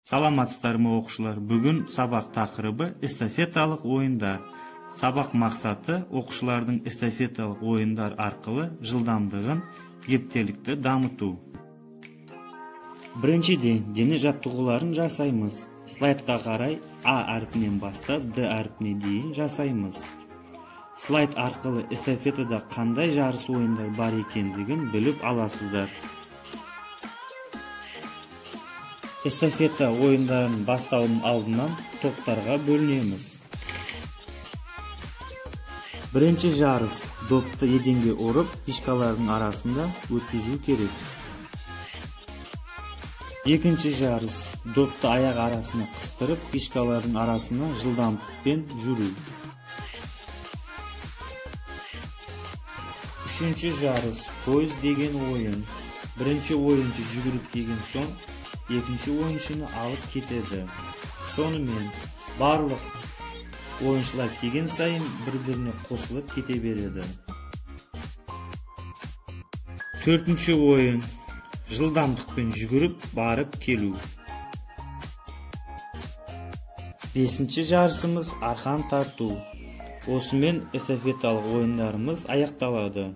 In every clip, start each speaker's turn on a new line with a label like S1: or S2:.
S1: Саламатсыздарбы окуучулар, бүгүн сабак такырыбы эстафеталык оюндар. Сабак максаты окуучулардын эстафеталык оюндар аркылы жылдамдыгын, эптеликти дамытуу. Биринчиден дене жаттыгууларын жасайбыз. Слайдка карай А арпинен баштап Д арпине дейин жасайбыз. Слайд аркылы эстафетада кандай жарыс оюндар бар экендигин билип аласыздар. Эстафета оюндарын баштаудун алдынан топтарга бөлүнөбүз. Биринчи жарыс допты эденге уруп, фишкалардын арасында өткүзүү керек. Экинчи жарыс допты аяк арасына кыстырып, фишкалардын арасына жылдамдыкпен жүрүү. Үчүнчү жарыс поезд деген оюн. Биринчи оюнчу жүгүрүп келген соң экинчи оюнчуну алып кетеді. Сонымен барлық оюнчулар келген сайын бір-біріне қосылып кете береді. Төртүнчү оюн жылдамдыкпен жүгүрүп барып келүү. Бесинчи жарысымыз арқан тартуу. Осымен эстафеталык оюндарымыз аякталады.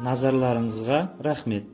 S1: Назарларыңызга рахмет.